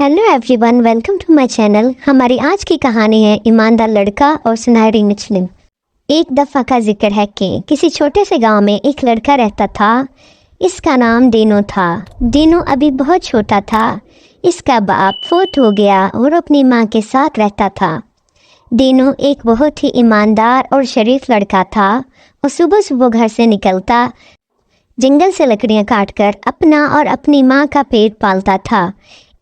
Hello everyone, welcome to my channel. हमारी आज की कहानी है ईमानदार लड़का और सुनहरी मछली। एक दफ़ा का जिक्र है कि किसी छोटे से गांव में एक लड़का रहता था। इसका नाम दीनू था। दीनू अभी बहुत छोटा था। इसका बाप फौत हो गया और अपनी माँ के साथ रहता था। दीनू एक बहुत ही ईमानदार और शरीफ लड़का था और सुबह सुबह घर से निकलता जंगल से लकड़ियाँ काटकर अपना और अपनी माँ का पेट पालता था।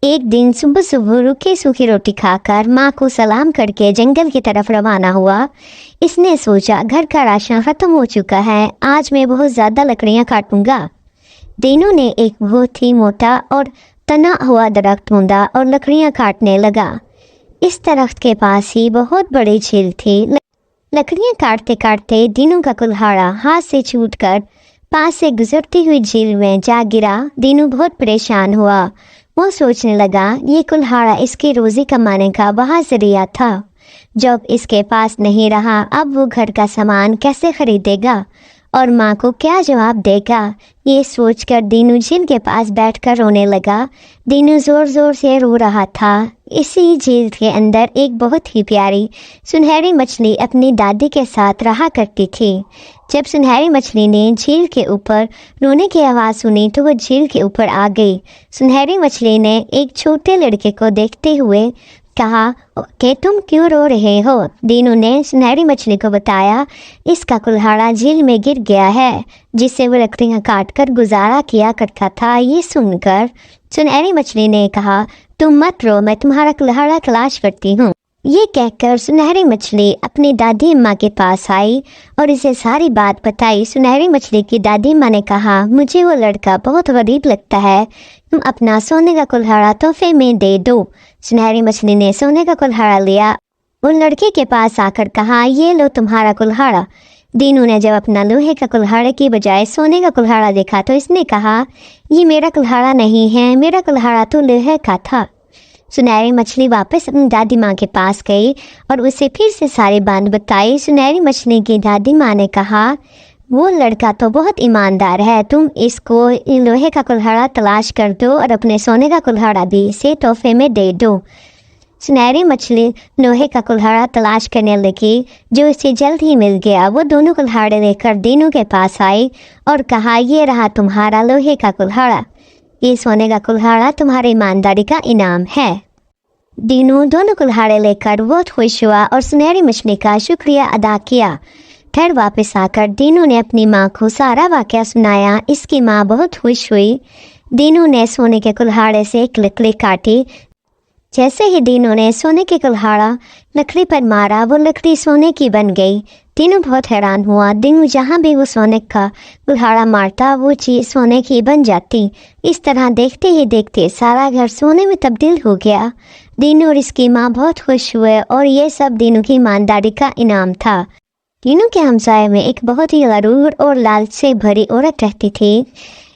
एक दिन सुबह सुबह रूखी सूखी रोटी खाकर माँ को सलाम करके जंगल की तरफ रवाना हुआ। इसने सोचा घर का राशन ख़त्म हो चुका है, आज मैं बहुत ज़्यादा लकड़ियाँ काटूंगा। दीनू ने एक बहुत ही मोटा और तना हुआ दरख्त ढूंढा और लकड़ियाँ काटने लगा। इस दरख्त के पास ही बहुत बड़ी झील थी। लकड़ियाँ काटते काटते दीनू का कुल्हाड़ा हाथ से छूटकर पास से गुजरती हुई झील में जा गिरा। दीनू बहुत परेशान हुआ। वो सोचने लगा ये कुल्हाड़ा इसकी रोज़ी कमाने का वहाँ ज़रिया था। जब इसके पास नहीं रहा, अब वो घर का सामान कैसे खरीदेगा और माँ को क्या जवाब देगा। ये सोचकर दीनू झील के पास बैठकर रोने लगा। दीनू ज़ोर ज़ोर से रो रहा था। इसी झील के अंदर एक बहुत ही प्यारी सुनहरी मछली अपनी दादी के साथ रहा करती थी। जब सुनहरी मछली ने झील के ऊपर रोने की आवाज़ सुनी तो वो झील के ऊपर आ गई। सुनहरी मछली ने एक छोटे लड़के को देखते हुए कहा कि तुम क्यों रो रहे हो। दीनू ने सुनहरी मछली को बताया इसका कुल्हाड़ा झील में गिर गया है जिससे वो लकड़ियाँ काटकर गुजारा किया करता था। ये सुनकर सुनहरी मछली ने कहा तुम मत रो, मैं तुम्हारा कुल्हाड़ा तलाश करती हूँ। ये कहकर सुनहरी मछली अपनी दादी अम्मा के पास आई और इसे सारी बात बताई। सुनहरी मछली की दादी अम्मा ने कहा मुझे वो लड़का बहुत गरीब लगता है, तुम अपना सोने का कुल्हाड़ा तोहफे में दे दो। सुनहरी मछली ने सोने का कुल्हाड़ा लिया। उन लड़के के पास आकर कहा ये लो तुम्हारा कुल्हाड़ा। दीनू ने जब अपना लोहे का कुल्हाड़े की बजाय सोने का कुल्हाड़ा देखा तो इसने कहा ये मेरा कुल्हाड़ा नहीं है, मेरा कुल्हाड़ा तो लोहे का था। सुनहरी मछली वापस अपनी दादी माँ के पास गई और उसे फिर से सारी बात बताई। सुनहरी मछली की दादी माँ ने कहा वो लड़का तो बहुत ईमानदार है, तुम इसको लोहे का कुल्हाड़ा तलाश कर दो और अपने सोने का कुल्हाड़ा भी इसे तोहफे में दे दो। सुनहरी मछली लोहे का कुल्हाड़ा तलाश करने लगी जो इसे जल्द ही मिल गया। वो दोनों कुल्हाड़े लेकर दीनू के पास आई और कहा ये रहा तुम्हारा लोहे का कुल्हाड़ा, ये सोने का कुल्हाड़ा तुम्हारी ईमानदारी का इनाम है। दीनू दोनों कुल्हाड़े लेकर बहुत खुश हुआ और सुनहरी मछली का शुक्रिया अदा किया। घर वापस आकर दीनू ने अपनी माँ को सारा वाक़या सुनाया। इसकी माँ बहुत खुश हुई। दीनू ने सोने के कुल्हाड़े से एक लकड़ी काटी। जैसे ही दीनू ने सोने के कुल्हाड़ा लकड़ी पर मारा वो लकड़ी सोने की बन गई। दीनू बहुत हैरान हुआ। दीनू जहाँ भी वो सोने का कुल्हाड़ा मारता वो चीज़ सोने की बन जाती। इस तरह देखते ही देखते सारा घर सोने में तब्दील हो गया। दीनू और इसकी माँ बहुत खुश हुए और ये सब दीनू की ईमानदारी का इनाम था। दीनू के हमसाये में एक बहुत ही गरूर और लालच से भरी औरत रहती थी।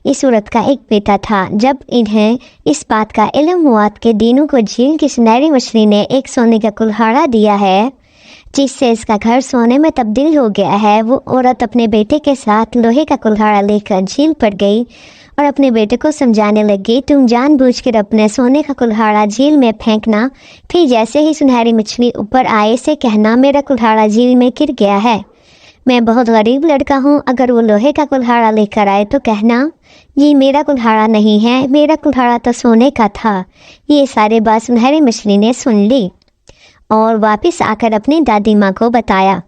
इस औरत का एक बेटा था। जब इन्हें इस बात का इल्म हुआ कि दीनू को झील की सुनहरी मछली ने एक सोने का कुल्हाड़ा दिया है जिससे इसका घर सोने में तब्दील हो गया है, वो औरत अपने बेटे के साथ लोहे का कुल्हाड़ा लेकर झील पर गई और अपने बेटे को समझाने लगी तुम जानबूझकर अपने सोने का कुल्हाड़ा झील में फेंकना, फिर जैसे ही सुनहरी मछली ऊपर आए से कहना मेरा कुल्हाड़ा झील में गिर गया है, मैं बहुत गरीब लड़का हूँ, अगर वो लोहे का कुल्हाड़ा लेकर आए तो कहना ये मेरा कुल्हाड़ा नहीं है, मेरा कुल्हाड़ा तो सोने का था। ये सारे बात सुनहरी मछली ने सुन ली और वापस आकर अपनी दादी माँ को बताया।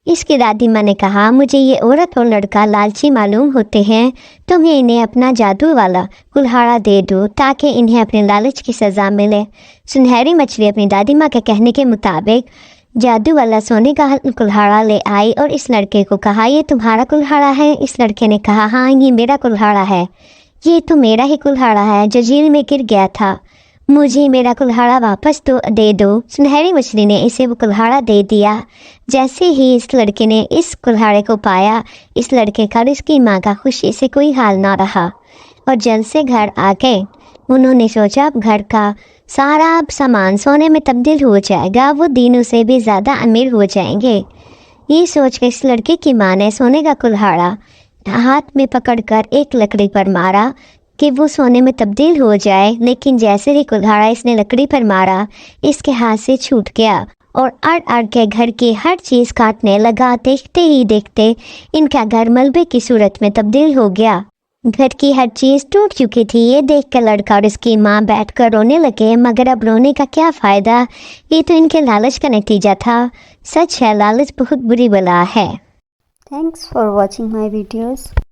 इसकी दादी माँ ने कहा मुझे ये औरत और लड़का लालची मालूम होते हैं, तुम्हें इन्हें अपना जादू वाला कुल्हाड़ा दे दो ताकि इन्हें अपने लालच की सज़ा मिले। सुनहरी मछली अपनी दादी माँ के कहने के मुताबिक जादू वाला सोने का कुल्हाड़ा ले आई और इस लड़के को कहा ये तुम्हारा कुल्हाड़ा है। इस लड़के ने कहा हाँ ये मेरा कुल्हाड़ा है, ये तो मेरा ही कुल्हाड़ा है जो झील में गिर गया था, मुझे मेरा कुल्हाड़ा वापस तो दे दो। सुनहरी मछली ने इसे वो कुल्हाड़ा दे दिया। जैसे ही इस लड़के ने इस कुल्हाड़े को पाया इस लड़के का और इसकी माँ का खुशी से कोई हाल ना रहा और जल्द से घर आ गए। उन्होंने सोचा अब घर का सारा सामान सोने में तब्दील हो जाएगा, वो दीनू से भी ज़्यादा अमीर हो जाएंगे। ये सोचकर इस लड़के की माँ ने सोने का कुल्हाड़ा हाथ में पकड़कर एक लकड़ी पर मारा کہ وہ سونے میں تبدیل ہو جائے، لیکن جیسے ہی کلہاڑا اس نے لکڑی پر مارا، اس کے ہاتھ سے چھوٹ گیا اور اڑ اڑ کے گھر کی ہر چیز کاٹنے لگا۔ دیکھتے ہی دیکھتے ان کا گھر ملبے کی صورت میں تبدیل ہو گیا۔ گھر کی ہر چیز ٹوٹ چکی تھی۔ یہ دیکھ کر لڑکا اور اس کی ماں بیٹھ کر رونے لگے، مگر اب رونے کا کیا فائدہ، یہ تو ان کے لالچ کا نتیجہ تھا۔ سچ ہے، لالچ بہت بری بلا ہے۔ Thanks for watching my videos.